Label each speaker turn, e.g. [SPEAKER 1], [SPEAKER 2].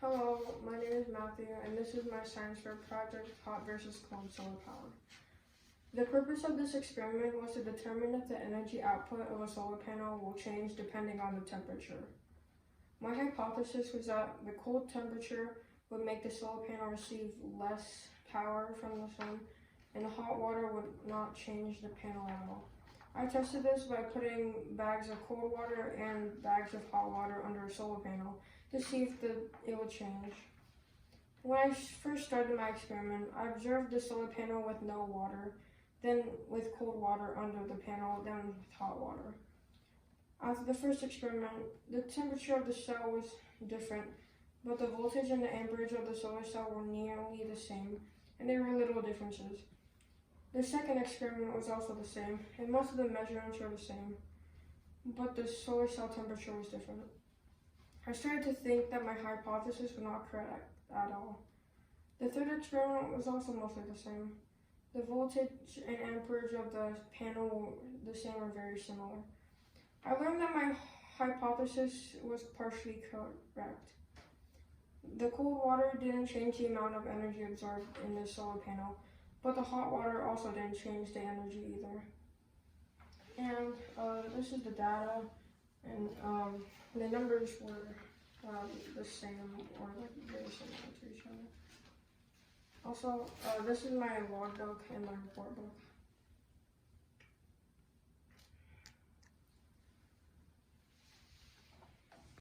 [SPEAKER 1] Hello, my name is Matthew, and this is my science fair project, Hot versus Cold Solar Power. The purpose of this experiment was to determine if the energy output of a solar panel will change depending on the temperature. My hypothesis was that the cold temperature would make the solar panel receive less power from the sun, and the hot water would not change the panel at all. I tested this by putting bags of cold water and bags of hot water under a solar panel to see if it would change. When I first started my experiment, I observed the solar panel with no water, then with cold water under the panel, then with hot water. After the first experiment, the temperature of the cell was different, but the voltage and the amperage of the solar cell were nearly the same, and there were little differences. The second experiment was also the same, and most of the measurements were the same, but the solar cell temperature was different. I started to think that my hypothesis was not correct at all. The third experiment was also mostly the same. The voltage and amperage of the panel were the same or very similar. I learned that my hypothesis was partially correct. The cold water didn't change the amount of energy absorbed in the solar panel, but the hot water also didn't change the energy either. And this is the data, and the numbers were the same or like very similar to each other. Also, this is my log book and my report book.